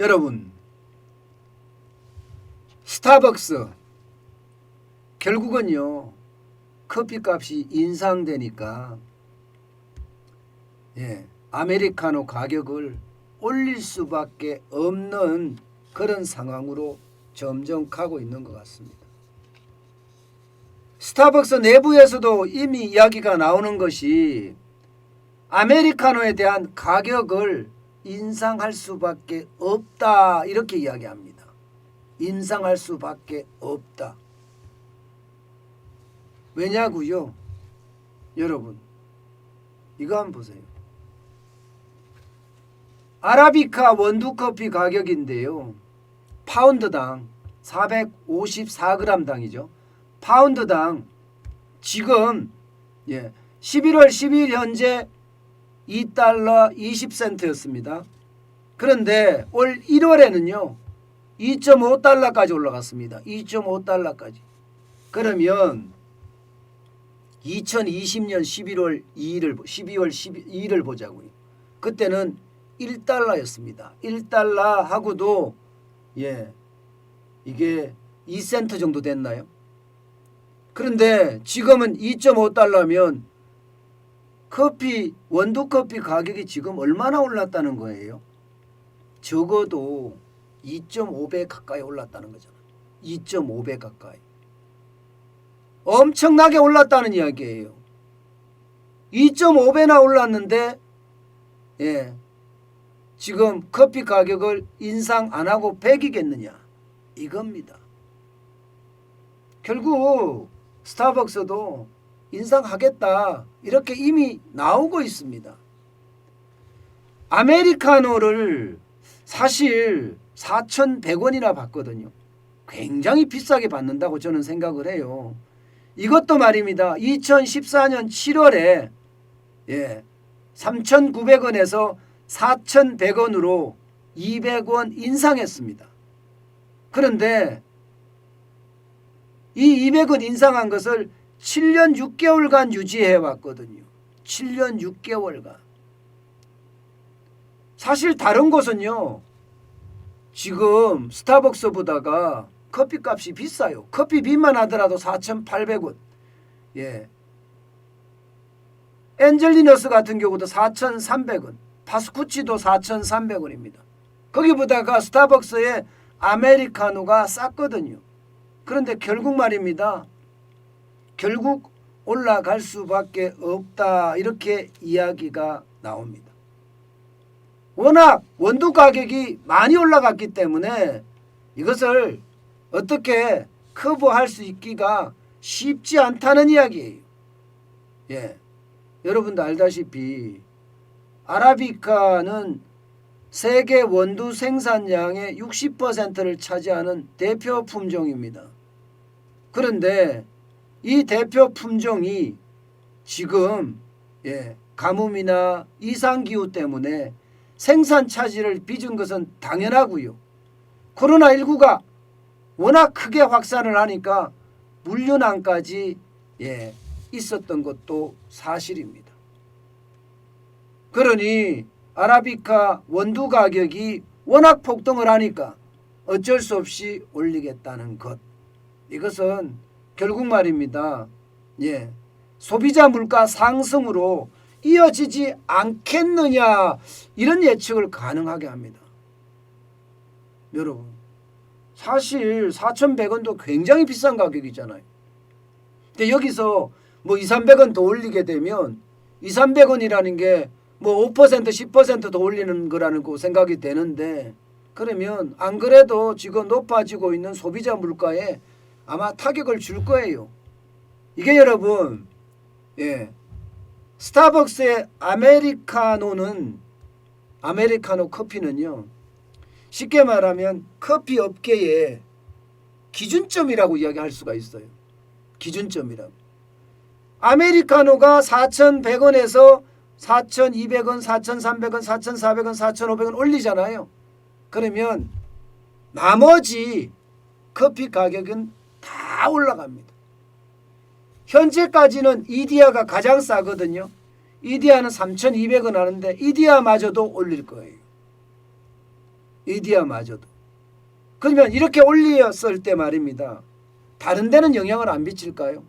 여러분, 스타벅스 결국은요 커피값이 인상되니까 아메리카노 가격을 올릴 수밖에 없는 그런 상황으로 점점 가고 있는 것 같습니다. 스타벅스 내부에서도 이미 이야기가 나오는 것이 아메리카노에 대한 가격을 인상할 수밖에 없다 이렇게 이야기합니다. 인상할 수밖에 없다. 왜냐고요? 여러분 이거 한번 보세요. 아라비카 원두커피 가격인데요. 파운드당 454g당이죠. 파운드당 지금 11월 10일 현재 2달러 20센트였습니다. 그런데 올 1월에는요 2.5달러까지 올라갔습니다. 2.5달러까지. 그러면 2020년 12월 12일 보자고요. 그때는 1달러였습니다. 1달러하고도 이게 2센트 정도 됐나요? 그런데 지금은 2.5달러면 원두커피 가격이 지금 얼마나 올랐다는 거예요? 적어도 2.5배 가까이 올랐다는 거잖아요. 2.5배 가까이. 엄청나게 올랐다는 이야기예요. 2.5배나 올랐는데 지금 커피 가격을 인상 안 하고 배기겠느냐 이겁니다. 결국 스타벅스도 인상하겠다 이렇게 이미 나오고 있습니다. 아메리카노를 사실 4,100원이나 받거든요. 굉장히 비싸게 받는다고 저는 생각을 해요. 이것도 말입니다. 2014년 7월에 3,900원에서 4,100원으로 200원 인상했습니다. 그런데 이 200원 인상한 것을 7년 6개월간 유지해 왔거든요. 7년 6개월간. 사실 다른 곳은요. 지금 스타벅스보다가 커피값이 비싸요. 커피비만 하더라도 4,800원. 엔젤리너스 같은 경우도 4,300원. 파스쿠치도 4,300원입니다. 거기보다가 스타벅스의 아메리카노가 쌌거든요. 그런데 결국 말입니다. 결국 올라갈 수밖에 없다 이렇게 이야기가 나옵니다. 워낙 원두 가격이 많이 올라갔기 때문에 이것을 어떻게 커버할 수 있기가 쉽지 않다는 이야기예요. 여러분도 알다시피 아라비카는 세계 원두 생산량의 60%를 차지하는 대표 품종입니다. 그런데 이 대표 품종이 지금 가뭄이나 이상기후 때문에 생산 차질을 빚은 것은 당연하고요. 코로나19가 워낙 크게 확산을 하니까 물류난까지 있었던 것도 사실입니다. 그러니 아라비카 원두 가격이 워낙 폭등을 하니까 어쩔 수 없이 올리겠다는 것. 이것은 결국 말입니다. 소비자 물가 상승으로 이어지지 않겠느냐 이런 예측을 가능하게 합니다. 여러분 사실 4,100원도 굉장히 비싼 가격이잖아요. 근데 여기서 뭐 2,300원 더 올리게 되면 2,300원이라는 게 뭐 5% 10% 더 올리는 거라는 거 생각이 되는데 그러면 안 그래도 지금 높아지고 있는 소비자 물가에 아마 타격을 줄 거예요. 이게 여러분 스타벅스의 아메리카노 커피는요. 쉽게 말하면 커피 업계의 기준점이라고 이야기할 수가 있어요. 기준점이라고. 아메리카노가 4,100원에서 4,200원, 4,300원, 4,400원, 4,500원 올리잖아요. 그러면 나머지 커피 가격은 다 올라갑니다. 현재까지는 이디야가 가장 싸거든요. 이디야는 3,200원 하는데 이디야마저도 올릴 거예요. 이디야마저도. 그러면 이렇게 올렸을 때 말입니다. 다른 데는 영향을 안 미칠까요?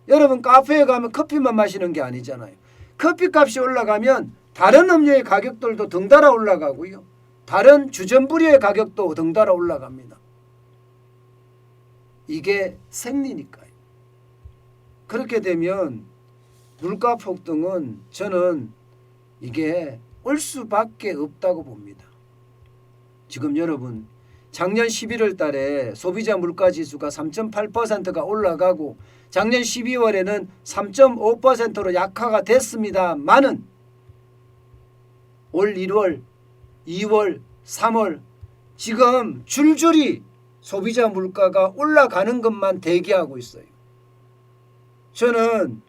여러분 카페에 가면 커피만 마시는 게 아니잖아요. 커피값이 올라가면 다른 음료의 가격들도 덩달아 올라가고요. 다른 주전부리의 가격도 덩달아 올라갑니다. 이게 생리니까요. 그렇게 되면 물가 폭등은 저는 이게 올 수밖에 없다고 봅니다. 지금 여러분 작년 11월 달에 소비자 물가지수가 3.8%가 올라가고 작년 12월에는 3.5%로 약화가 됐습니다만은 올 1월, 2월, 3월 지금 줄줄이 소비자 물가가 올라가는 것만 대기하고 있어요. 저는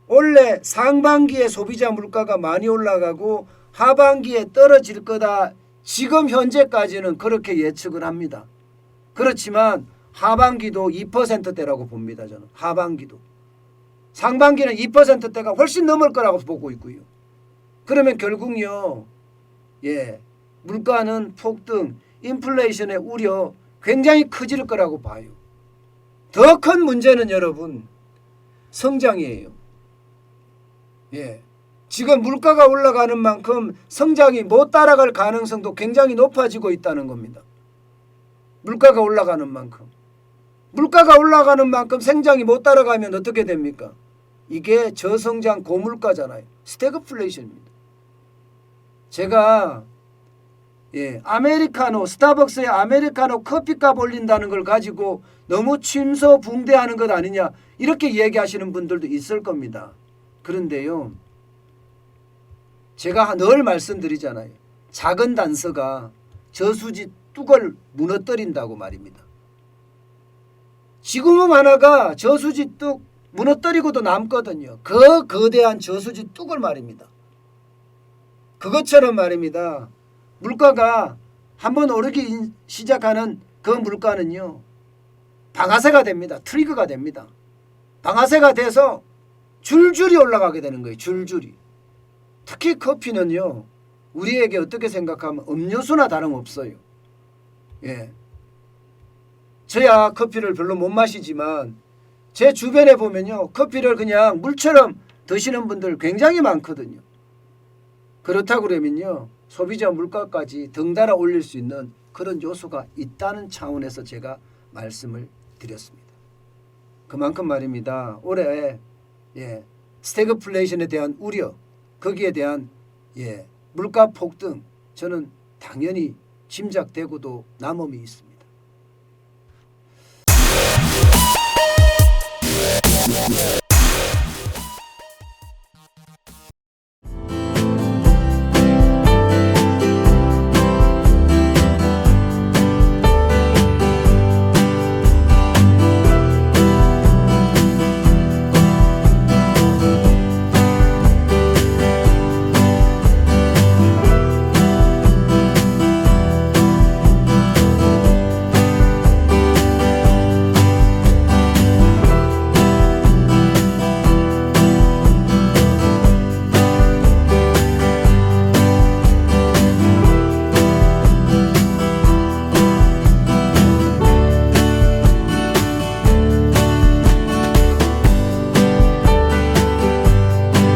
원래 상반기에 소비자 물가가 많이 올라가고 하반기에 떨어질 거다. 지금 현재까지는 그렇게 예측을 합니다. 그렇지만 하반기도 2%대라고 봅니다. 저는 하반기도. 상반기는 2%대가 훨씬 넘을 거라고 보고 있고요. 그러면 결국요. 물가는 폭등, 인플레이션의 우려 굉장히 커질 거라고 봐요. 더 큰 문제는 여러분 성장이에요. 지금 물가가 올라가는 만큼 성장이 못 따라갈 가능성도 굉장히 높아지고 있다는 겁니다. 물가가 올라가는 만큼. 물가가 올라가는 만큼 성장이 못 따라가면 어떻게 됩니까? 이게 저성장 고물가잖아요. 스태그플레이션입니다. 제가 아메리카노, 스타벅스의 아메리카노 커피값 올린다는 걸 가지고 너무 침소붕대하는 것 아니냐 이렇게 얘기하시는 분들도 있을 겁니다. 그런데요. 제가 늘 말씀드리잖아요. 작은 단서가 저수지 뚝을 무너뜨린다고 말입니다. 지구멍 하나가 저수지 뚝 무너뜨리고도 남거든요. 그 거대한 저수지 뚝을 말입니다. 그것처럼 말입니다. 물가가 한번 오르기 시작하는 그 물가는요. 방아쇠가 됩니다. 트리거가 됩니다. 방아쇠가 돼서 줄줄이 올라가게 되는 거예요. 줄줄이. 특히 커피는요. 우리에게 어떻게 생각하면 음료수나 다름없어요. 저야 커피를 별로 못 마시지만 제 주변에 보면요. 커피를 그냥 물처럼 드시는 분들 굉장히 많거든요. 그렇다고 그러면요. 소비자 물가까지 덩달아 올릴 수 있는 그런 요소가 있다는 차원에서 제가 말씀을 드렸습니다. 그만큼 말입니다. 올해 스태그플레이션에 대한 우려, 거기에 대한 물가 폭등 저는 당연히 짐작되고도 남음이 있습니다.